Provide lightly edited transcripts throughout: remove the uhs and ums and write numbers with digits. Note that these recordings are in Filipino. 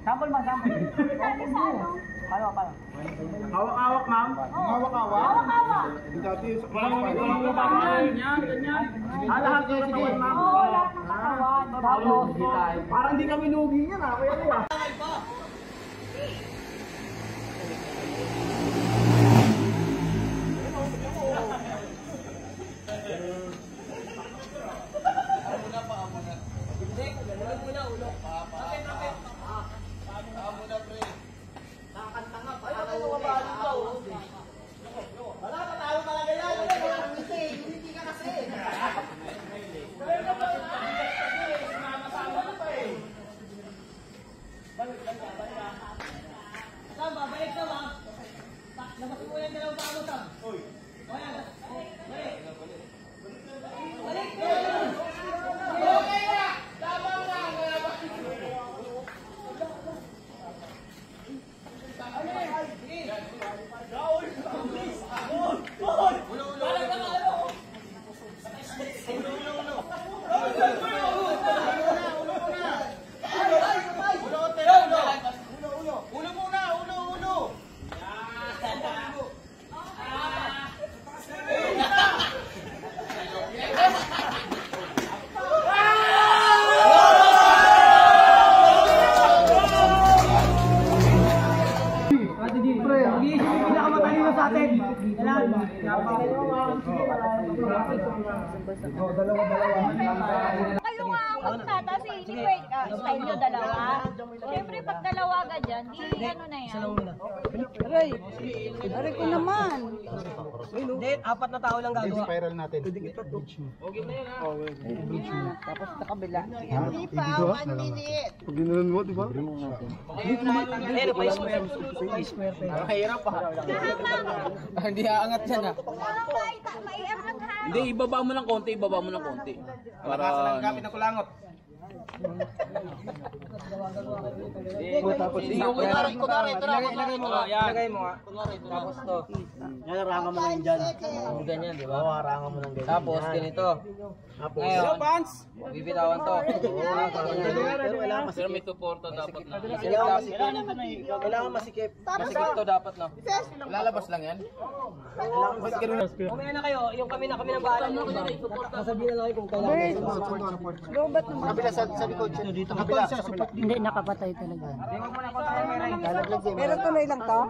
Sampol man, sampol. Paano? Hawak-hawak, ma'am. Hawak-hawak. Ganyan. Lahat ng katawan, ma'am. Oo, lahat ng katawan. Parang hindi kami lugi yan, ha? Kuya ko, ha? Kayo nga awag na, tapos style nyo dalawa. Siyempre pag dalawa ka dyan, di ano na yan. Aray ko naman. Hindi, 4 na tao lang gagawa. Spiral natin. Okay na yan, ha? Tapos sa kabila. Hindi pa, 1 minute. Pag ginanon mo, di ba? Ayun, pa-square. Mahirap pa. Hindi aangat yan, ha? Maiangat ha. Hindi, ibaba mo ng konti. Para gamit na kulangot. Ilagay mo nga. Tapos to. Yan, harangan mo lang dyan. Ganyan, di ba? Oo, harangan mo lang ganyan. Tapos ganito. Ngayon, bibitawan to. Pero kailangan Pero may suporta dapat na. Kailangan masikip. Masigit to dapat, no? Lalabas lang yan? Kumaya na kayo, yung kami na bahala nyo. Sasabihin na lang kayo kung kailangan. Robot naman. Kabila sa likod. Dito kabila. Hindi, nakapatay talaga. Pero tuloy lang to?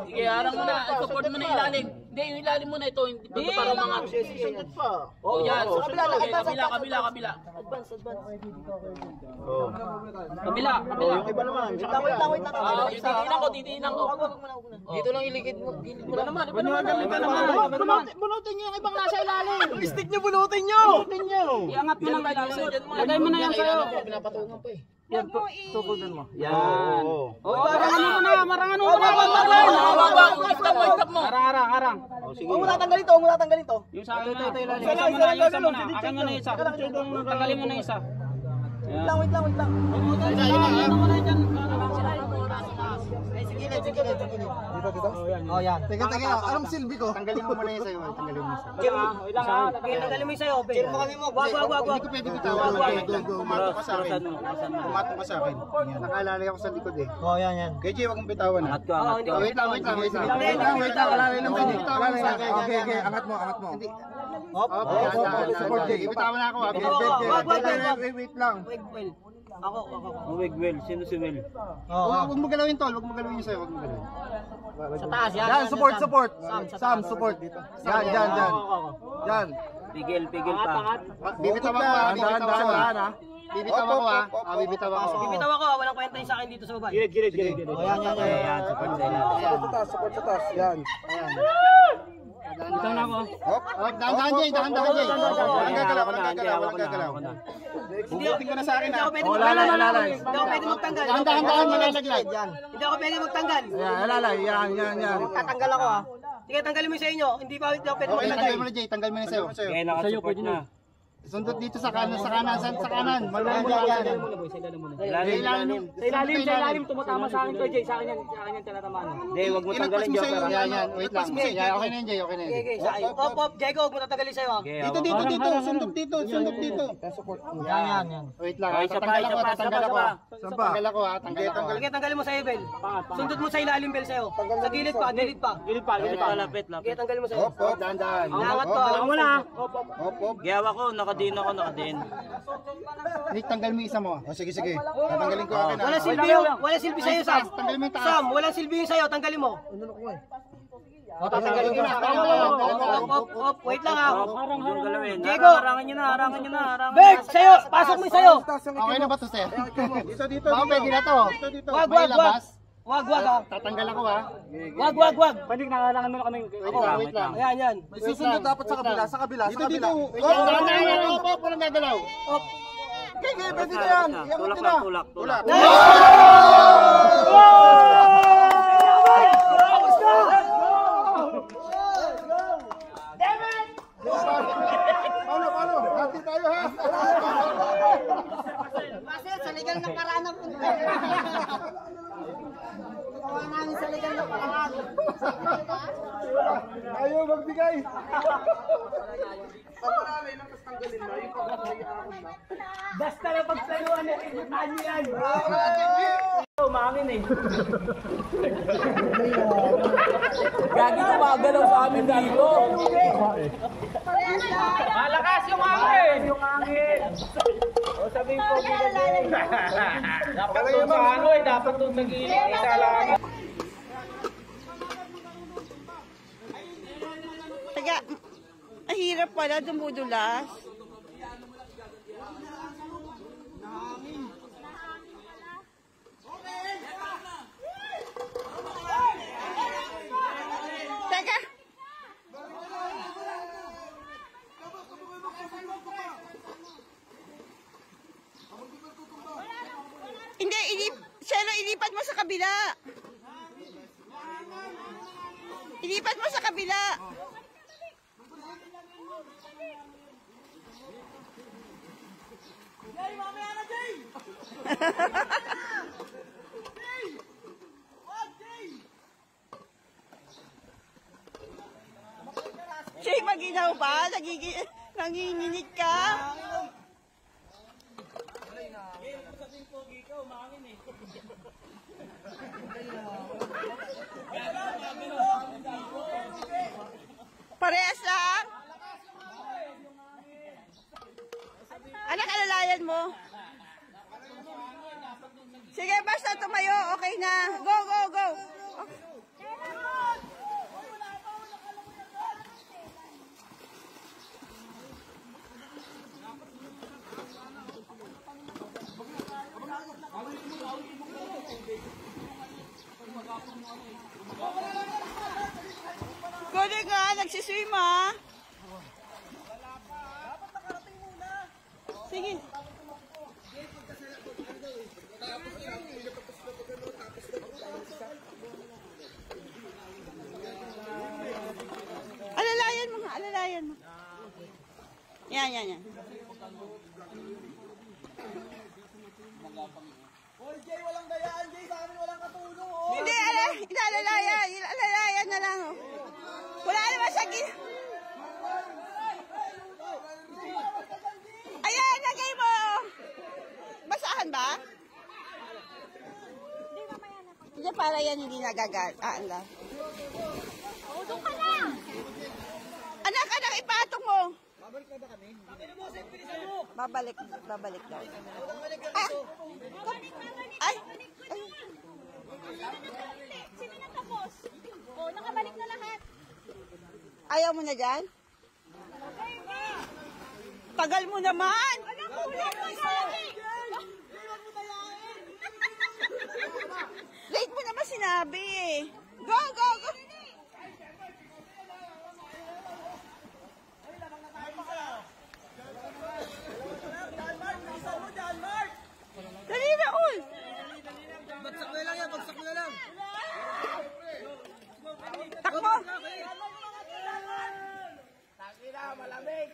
Sige, harang mo na. Support mo na ilalim. Hindi, yung ilalim mo na ito. Hindi para mga... Oh, yan. Kabila. Advance. Kabila. Yung iba naman. Wait lang. Titinan ko. Dito lang iligid mo. Gilid mo na naman. Iba naman. Bunutin niyo yung ibang nasa ilalim. Stick nyo, bunutin nyo! Iangat mo ng ilalim. Lagay mo na yan sa'yo. Pinapatungan pa eh. Yan, tukudan mo. Yan. Marangan mo na. Stop mo. Arang. Sige. Huwag mo tatanggalin to. Yung sa akin na. Isa mo na. Akin mo na isa. Tanggalin mo na isa. Wait lang. Dito. Oh, yan. Teka. Anong silbi ko? Tanggalin mo muna yung sa'yo. Tanggalin mo sa'yo. Tanggalin mo yung sa'yo. Cheer mo kami mo. Wag. Hindi ko pwede bitawan. Umato ka sa akin. Umato ka sa akin. Nakaalala ako sa likod eh. Oh, yan. KJ, wag mong bitawan. Angat ko. Wait lang. Alala lang sa akin. Okay. Angat mo. Hindi. Hop. Support Jay. Ibitawan na ako. Wait lang. Ako. Well, sino si Will? Huwag mo galawin tol. Huwag mo galawin yung sa'yo. Huwag mo galawin. Sa taas yan. Yan, support. Sam, support. Yan. Yan. Pigil pa. Bibitaw ako ha. Bibitaw ako. Bibitaw ako, walang kwenta yung sa akin dito sa baba. Gilid. Oh, yan. Support sa ilalim. Support sa taas. Yan. Bitaw na ako. Dahan-dahan Jay. Walang gagalaw. Bubutin ko na sa akin ha. Hindi ako pwede magtanggal. Dahan-dahan malalaglag. Hindi ako pwede magtanggal. Yan. Tatanggal ako, ha. Sige, tanggalin mo sa inyo. Hindi ako pwede Okay, magtanggal. tanggal mo na Jay. Tanggal mo na sa'yo. Kaya nakasupport na. Sundot dito sa kanan, sa kanan. Maluwag mo kanan. Ilalim. Sa ilalim, tumatama sa akin ko, Jay. Sa akin yan tinatamaan. Hindi, wag mo tanggalin Ilagpas mo Joker. sa'yo. Yan. Wait lang. Yan, okay na yan, Jay. Okay na yan. Op, Jago, huwag mo tatagalin sa'yo. Dito. Sundot dito. Yan. Wait lang. Ay, isa pa. Tatanggal ako. Tanggal ako. Sige, tanggalin mo sa'yo, Bel. Sundot mo sa ilalim, Bel, sa'yo. Sa gilid pa. Lapit. Sige, tanggalin mo sa'yo. Hop, dahan. Nangat to. Alam mo na. Hop. Giyawa ko, nakadin ako. Nick, tanggal mo isa mo. Sige. Tatanggalin ko akin. Wala silbi sa'yo, Sam. Tanggalin mo yung taas. Sam, walang silbi yung sa'yo. Tanggalin mo. Tatanggalin ko na. Op. Wait lang ha. Diego! Harangan nyo na. Bert, sa'yo. Pasok mo yung sa'yo. Okay na ba to, sir? Dito. Baka pwede na to. Wag. Wag ha. Tatanggal ako ha. Wag. Panig, nangalangan mo na kami. Wait lang. Ayan. Susunod dapat sa kabila. Dito. Hop, walang gagalaw. Op. Okay, pwede na yan. Tulak. Paano? Hati tayo ha. Kasi sa legal na paraan ang punta. Gawa namin sa legal na paraan. Ayaw magbigay. Basta na pagsayuan na ibutan nyo yan. Umangin eh. Gagi ka magalaw sa amin dito. Malakas yung hangin. O sabihin ko, dapat doon sa ano eh, dapat doon nag-iisa lang. Taga, mahirap pala dumudulas. Teka. Hindi, ilipat mo sa kabila. Ilipat mo sa kabila. Jay, maginaw ba? Nanginginig ka? Parehas lang? Anak, alalayan mo. Sige, basta tumayo. Okay na. Go. Gode nga, nagsiswim ha. Sige. Alalayan mo. Yan. Walang dayaan, Jay. Sa amin walang katulong. Hindi, alalayan na lang. Wala naman sa Ayan, lagay mo. Basahan ba? Hindi, para yan hindi nagagal. Ala. Doon ka lang. Anak, ipatong mo. Babalik na ba kami? Babalik daw. Ay. Sino na tapos? Oh, nakabalik na lahat. Ayaw mo na dyan? Tagal mo naman. Late mo naman sinabi eh. Go. Dali na, ul. Bagsak mo na lang. Takbo. Malamig.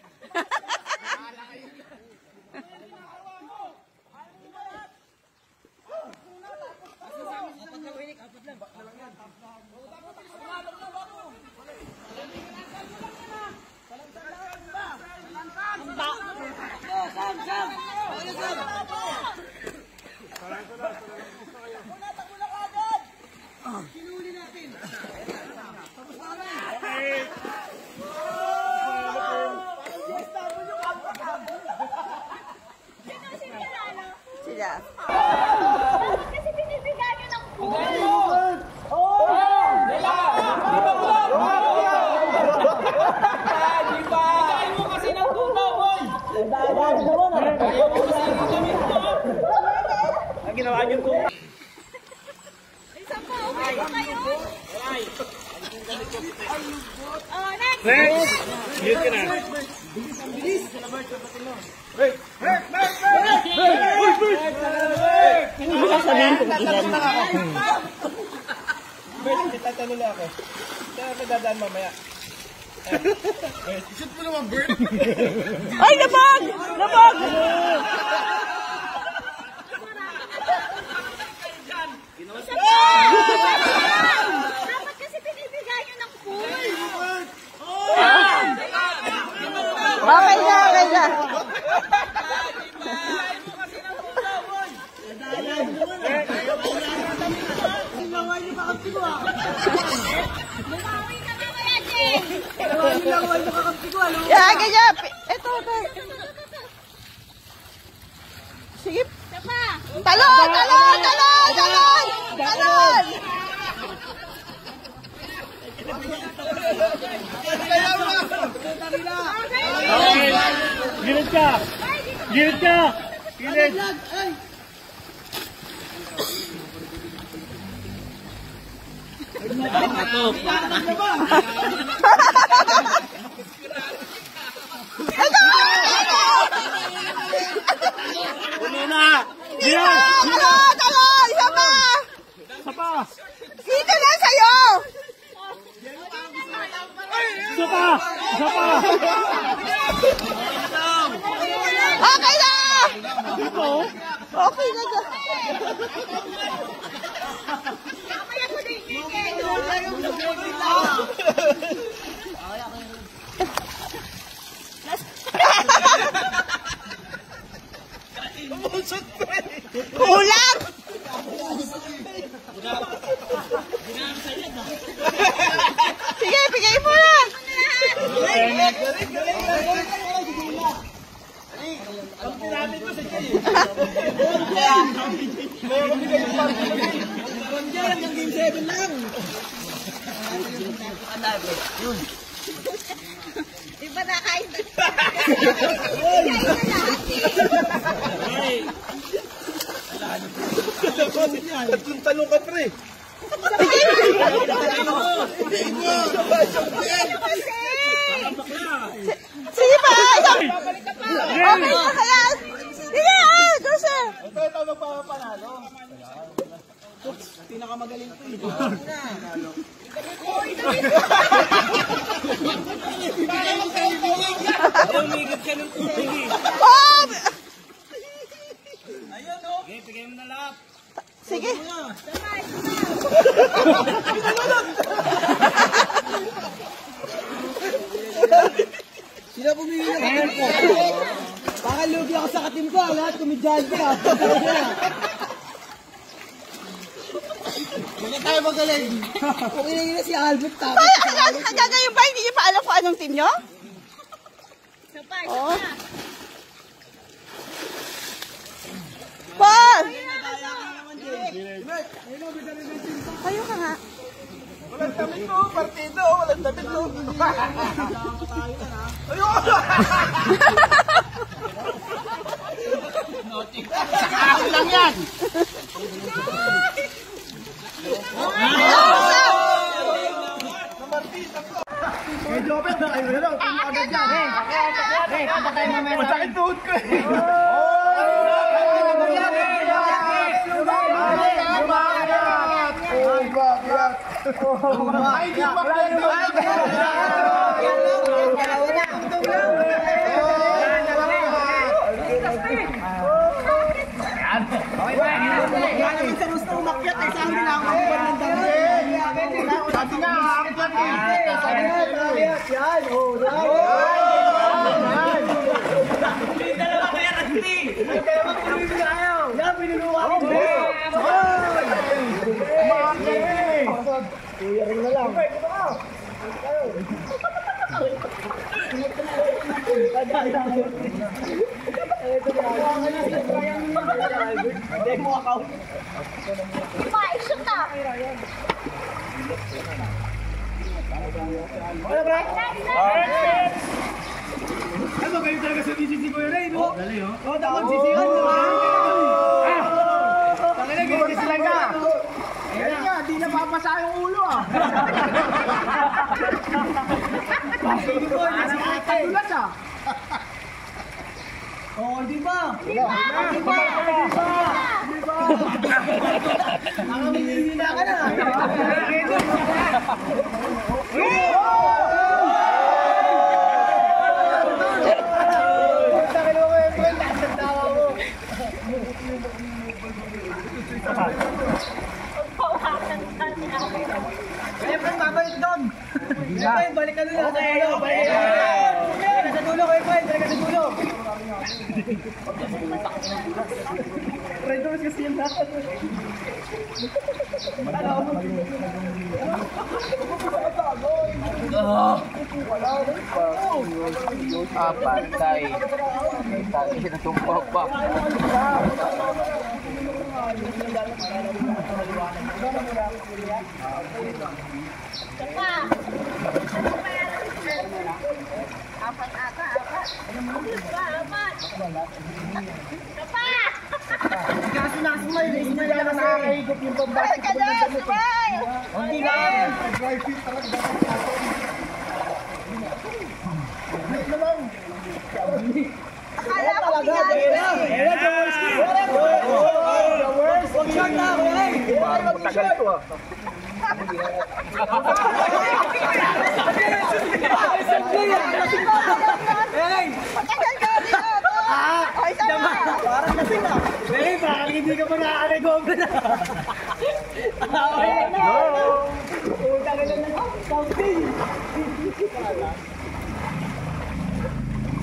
Oh, next! Ay, labag! Labag! Dapat kasi pinibigay nyo ng pool. Okay na, okay na. Bumawi ka na kaya, Jen. Yeah, ganyan. Ito, ito. Sige. Isa pa. Talon, talon, talon, talon! Talon! Gilid ka! Gilid ka! Gilid! Puno na! Yan! Talon, talon! Isa pa! Isa pa! Dito na sa'yo! Isa pa! Isa pa! Okay na! Dito! Okay na na. Mamaya ko na iingay. Kulang! Sige, bigay mo na! Di ba nakain na? Tatlong talong ka, pre! Sige pa! Okay na kaya! Sige, Jose! Ito magpapanalo. Pinakamagaling ko eh. Umigit ka ng tubig eh. Oh! Ayun o. Okay, bigay mo na lahat. Sige. Sila pumili ng katim ko. Baka lugi ako sa katim ko. Lahat kumidyante ka. Hindi tayo magaling. Kung inagin na si Albert tapos. Gagawin ba? Hindi niyo pa alam kung anong team nyo? Isa pa, isa Oh. pa. Paul! Kayo ka nga. Walang damit mo, partido. Walang damit mo. Ayun! Ako lang yan. Medyo open na kayo. Hello, kung agad yan. Masakit tuhod ko eh. Ay, di ba Pa-shoot na. ano kayo talaga sa DCC ko yun eh, no? Dali, oh. Oh, dapat sisihan mo. Tangina, ganyan sila ka. Ayan yan. di na papasa yung ulo ah. Padulas ah. Oh, di ba? Di ba? Nakamimina ka na. Siyempre, babalik doon. Siyempre, balik ka doon. Balik ka sa dulo, balik ka sa dulo. Redos kasi yung lahat. Patay. Patay na tumpaw pa. Kasi nasa may hindi na nakakaigop yung pambalik. Hindi lang. Akala ko pinali. Huwag short na, Tagal to ah. Tagal ka rin ako. Ay, sama. parang lasing na. Eh, parang hindi ka pa nakakarecover na.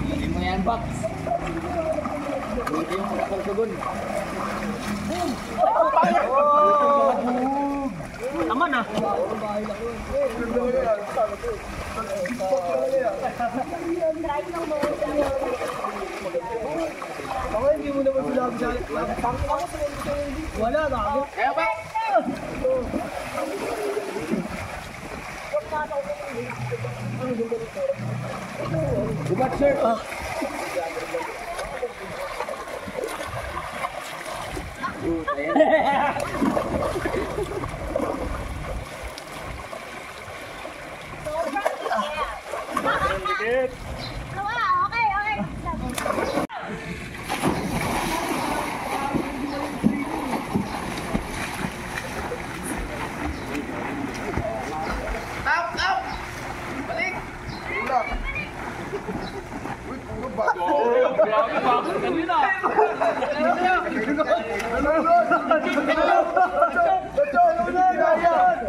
Hindi mo yan, Box. Hindi yung pagkakasugon. Naman ah. Ako hindi mo naman sinabi sa wala na ako. Kaya ba? Bumat sir.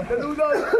Nalunod!